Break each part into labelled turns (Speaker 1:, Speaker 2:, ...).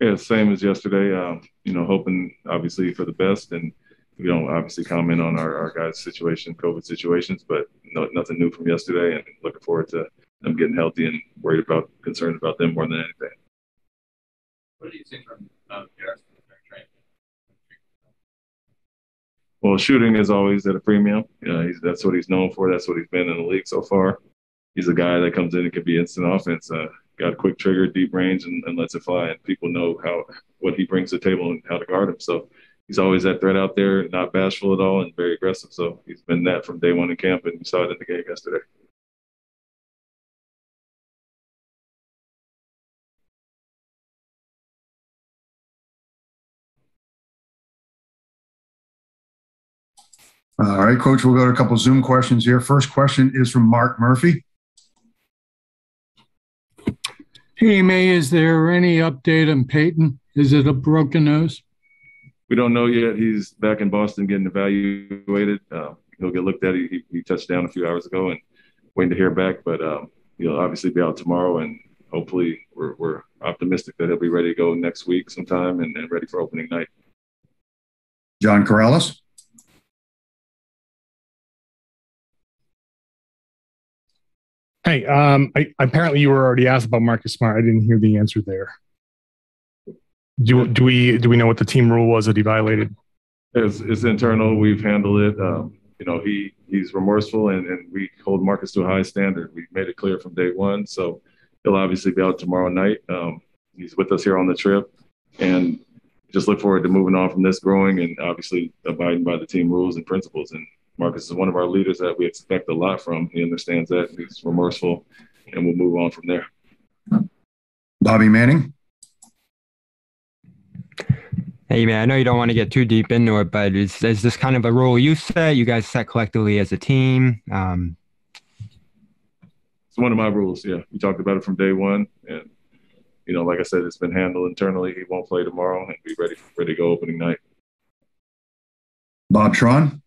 Speaker 1: Yeah, same as yesterday. Hoping obviously for the best, and we don't obviously comment on our guys' situation, COVID situations, but nothing new from yesterday, and looking forward to them getting healthy and concerned about them more than anything.
Speaker 2: What do you think from Garrison training?
Speaker 1: Well, shooting is always at a premium. That's what he's known for. That's what he's been in the league so far. He's a guy that comes in and can be instant offense. Got a quick trigger, deep range, and lets it fly. And people know what he brings to the table and how to guard him. So he's always that threat out there, not bashful at all, and very aggressive. So he's been that from day one in camp, and we saw it in the game yesterday.
Speaker 3: All right, Coach, we'll go to a couple of Zoom questions here. First question is from Mark Murphy.
Speaker 4: Hey, May, is there any update on Payton? Is it a broken nose?
Speaker 1: We don't know yet. He's back in Boston getting evaluated. He'll get looked at. He touched down a few hours ago and waiting to hear back. But he'll obviously be out tomorrow, and hopefully we're optimistic that he'll be ready to go next week sometime and ready for opening night.
Speaker 3: John Corrales.
Speaker 5: Hey, apparently you were already asked about Marcus Smart. I didn't hear the answer there. Do we know what the team rule was that he violated?
Speaker 1: It's internal. We've handled it. He's remorseful, and we hold Marcus to a high standard. We made it clear from day one. So he'll obviously be out tomorrow night. He's with us here on the trip, and just look forward to moving on from this, growing, and obviously abiding by the team rules and principles. And Marcus is one of our leaders that we expect a lot from. He understands that. He's remorseful, and we'll move on from there.
Speaker 3: Bobby Manning.
Speaker 6: Hey, man, I know you don't want to get too deep into it, but is this kind of a rule you set, you guys set collectively as a team?
Speaker 1: It's one of my rules, yeah. We talked about it from day one, and, like I said, it's been handled internally. He won't play tomorrow and be ready to go opening night.
Speaker 3: Bob Tron.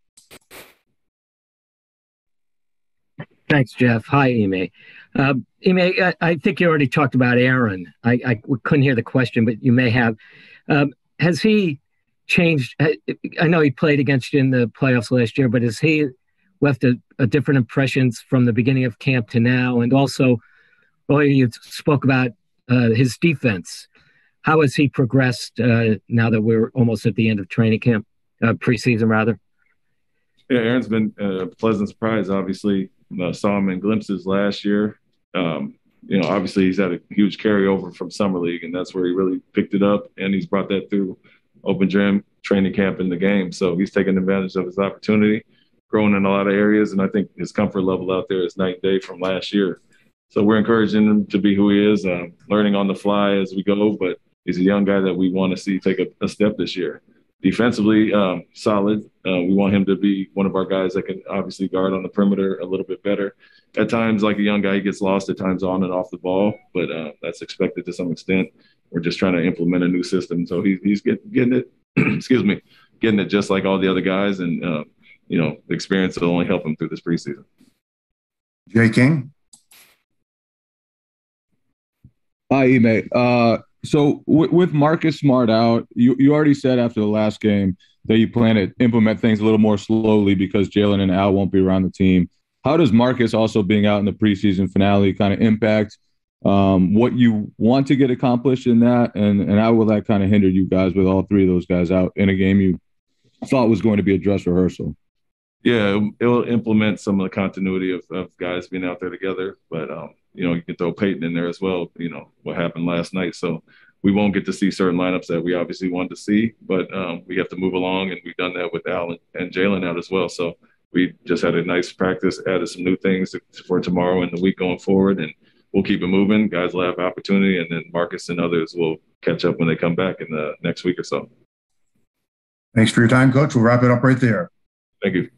Speaker 7: Thanks, Jeff. Hi, Ime. Ime, I think you already talked about Aaron. I couldn't hear the question, but you may have. Has he changed? I know he played against you in the playoffs last year, but has he left a different impressions from the beginning of camp to now? And also, earlier you spoke about his defense. How has he progressed now that we're almost at the end of training camp, preseason rather?
Speaker 1: Yeah, Aaron's been a pleasant surprise, obviously. Saw him in glimpses last year. Obviously he's had a huge carryover from summer league, and that's where he really picked it up, and he's brought that through open gym, training camp, in the game. So he's taken advantage of his opportunity, growing in a lot of areas, and I think his comfort level out there is night and day from last year. So we're encouraging him to be who he is, learning on the fly as we go, but he's a young guy that we want to see take a step this year. Defensively, solid. We want him to be one of our guys that can obviously guard on the perimeter a little bit better. At times, like a young guy, he gets lost at times on and off the ball, but that's expected to some extent. We're just trying to implement a new system. So he's getting it, getting it just like all the other guys. And, the experience will only help him through this preseason.
Speaker 3: Jay King.
Speaker 8: Hi, Ime. So with Marcus Smart out, you already said after the last game that you plan to implement things a little more slowly because Jalen and Al won't be around the team. How does Marcus also being out in the preseason finale kind of impact what you want to get accomplished in that, and how will that kind of hinder you guys with all three of those guys out in a game you thought was going to be a dress rehearsal?
Speaker 1: Yeah, it will implement some of the continuity of guys being out there together, but you can throw Payton in there as well, what happened last night. So we won't get to see certain lineups that we obviously wanted to see, but we have to move along, and we've done that with Al and Jalen out as well. So we just had a nice practice, added some new things for tomorrow and the week going forward, and we'll keep it moving. Guys will have opportunity, and then Marcus and others will catch up when they come back in the next week or so.
Speaker 3: Thanks for your time, Coach. We'll wrap it up right there.
Speaker 1: Thank you.